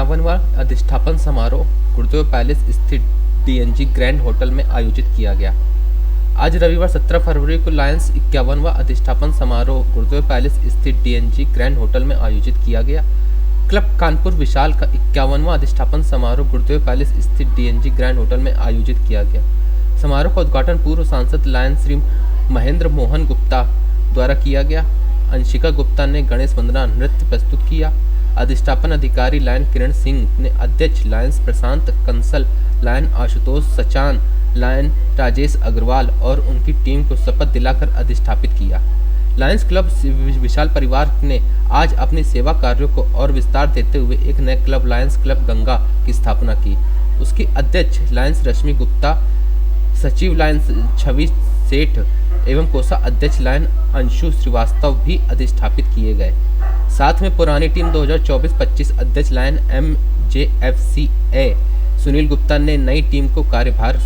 51वां अधिष्ठापन समारोह गुरुदेव पैलेस स्थित डीएनजी ग्रैंड होटल में आयोजित किया गया। आज रविवार 17 फरवरी को लायंस 51वां अधिष्ठापन समारोह गुरुदेव पैलेस स्थित डीएनजी ग्रैंड होटल में आयोजित किया गया। क्लब कानपुर विशाल का 51वां अधिष्ठापन समारोह गुरुदेव पैलेस स्थित डीएनजी ग्रैंड होटल में आयोजित किया गया। समारोह का उद्घाटन पूर्व सांसद लायन श्री महेंद्र मोहन गुप्ता द्वारा किया गया। अंशिका गुप्ता ने गणेश वंदना नृत्य प्रस्तुत किया। अधिष्ठापन अधिकारी लायन किरण सिंह ने अध्यक्ष लायंस प्रशांत कंसल, लायन आशुतोष सचान, लायन राजेश अग्रवाल और उनकी टीम को शपथ दिलाकर अधिष्ठापित किया। लायंस क्लब विशाल परिवार ने आज अपनी सेवा कार्यों को और विस्तार देते हुए एक नए क्लब लायंस क्लब गंगा की स्थापना की। उसकी अध्यक्ष लायंस रश्मि गुप्ता, सचिव लायंस छवि सेठ एवं कोषाध्यक्ष लायन अंशु श्रीवास्तव भी अधिष्ठापित किए गए। साथ में पुरानी टीम 2024-25 अध्यक्ष लायन MJFCA सुनील गुप्ता ने नई टीम को कार्यभार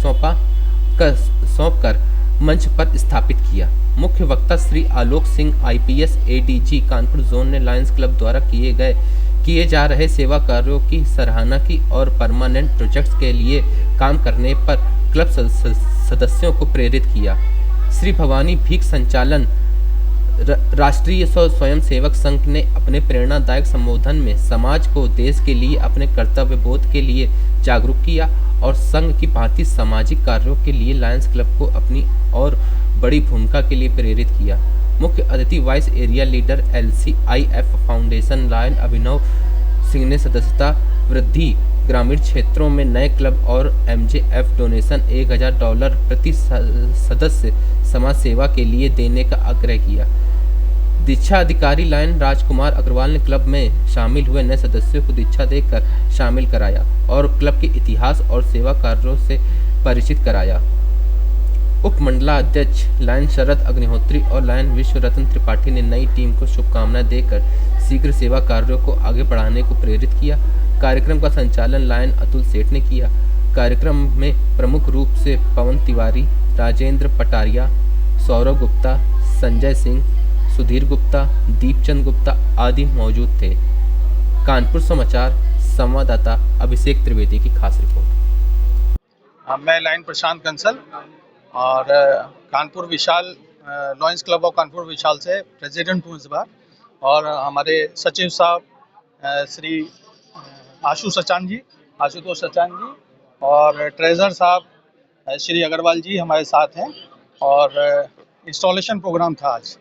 सौंपकर मंच पर स्थापित किया। मुख्य वक्ता Shri Alok Singh IPS ADG Kanpur zone ने लायंस क्लब द्वारा किए जा रहे सेवा कार्यों की सराहना की और परमानेंट प्रोजेक्ट्स के लिए काम करने पर क्लब सदस्यों को प्रेरित किया। श्री भवानी भीख संचालन राष्ट्रीय स्वयं सेवक संघ ने अपने प्रेरणादायक संबोधन में समाज को देश के लिए अपने कर्तव्य बोध के लिए जागरूक किया और संघ की भांति सामाजिक कार्यों के लिए लायंस क्लब को अपनी और बड़ी भूमिका के लिए प्रेरित किया। मुख्य अतिथि vice area leader LCIF foundation lion Abhinav Singh ने सदस्यता वृद्धि, ग्रामीण क्षेत्रों में नए क्लब और MJF डोनेशन $1000 प्रति सदस्य समाज सेवा के लिए देने का आग्रह किया। दीक्षा अधिकारी लायन राजकुमार अग्रवाल ने क्लब में शामिल हुए नए सदस्यों को दीक्षा देकर शामिल कराया और क्लब के इतिहास और सेवा कार्यों से परिचित कराया। उप मंडलाध्यक्ष लायन शरद अग्निहोत्री और लायन विश्व रत्न त्रिपाठी ने नई टीम को शुभकामनाएं देकर शीघ्र सेवा कार्यों को आगे बढ़ाने को प्रेरित किया। कार्यक्रम का संचालन लायन अतुल सेठ ने किया। कार्यक्रम में प्रमुख रूप से पवन तिवारी, राजेंद्र पटारिया, सौरव गुप्ता, संजय सिंह, सुधीर गुप्ता, दीपचंद गुप्ता आदि मौजूद थे। कानपुर समाचार संवाददाता अभिषेक त्रिवेदी की खास रिपोर्ट। मैं लायन प्रशांत कंसल और कानपुर विशाल लॉयंस क्लब ऑफ कानपुर विशाल से प्रेसिडेंट हूँ इस बार। और हमारे सचिव साहब श्री आशुतोष सचान जी और ट्रेजर साहब श्री अग्रवाल जी हमारे साथ हैं। और इंस्टॉलेशन प्रोग्राम था आज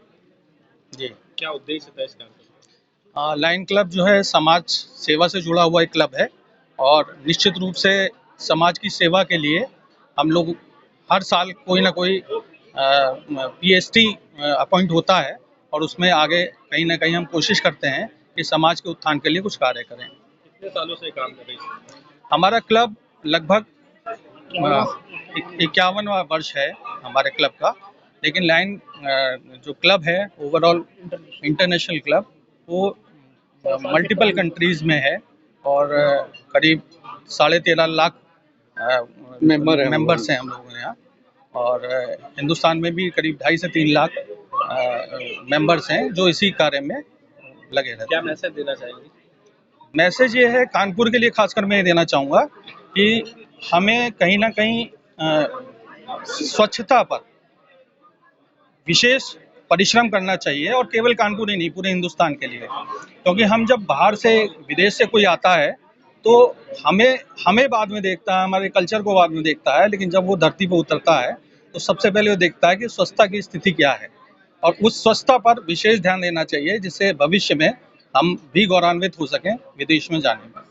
जी। क्या उद्देश्य था इसका? लायन क्लब जो है समाज सेवा से जुड़ा हुआ एक क्लब है और निश्चित रूप से समाज की सेवा के लिए हम लोग हर साल कोई ना कोई PST अपॉइंट होता है और उसमें आगे कहीं ना कहीं हम कोशिश करते हैं कि समाज के उत्थान के लिए कुछ कार्य करें। कितने सालों से काम कर रही है? हमारा क्लब लगभग 51वां वर्ष है हमारे क्लब का। लेकिन लायन जो क्लब है ओवरऑल इंटरनेशनल क्लब, वो मल्टीपल कंट्रीज में है और करीब 13.5 लाख मेंबर्स हैं हम लोगों के यहाँ। और हिंदुस्तान में भी करीब 2.5 से 3 लाख मेंबर्स हैं जो इसी कार्य में लगे रहते हैं। क्या मैसेज देना चाहेंगे? मैसेज ये है, कानपुर के लिए खासकर मैं ये देना चाहूँगा कि हमें कहीं ना कहीं स्वच्छता पर विशेष परिश्रम करना चाहिए और केवल कानपुर ही नहीं, पूरे हिंदुस्तान के लिए। क्योंकि हम जब बाहर से विदेश से कोई आता है तो हमें बाद में देखता है, हमारे कल्चर को बाद में देखता है, लेकिन जब वो धरती पर उतरता है तो सबसे पहले वो देखता है कि स्वच्छता की स्थिति क्या है और उस स्वच्छता पर विशेष ध्यान देना चाहिए जिससे भविष्य में हम भी गौरवान्वित हो सकें विदेश में जाने में।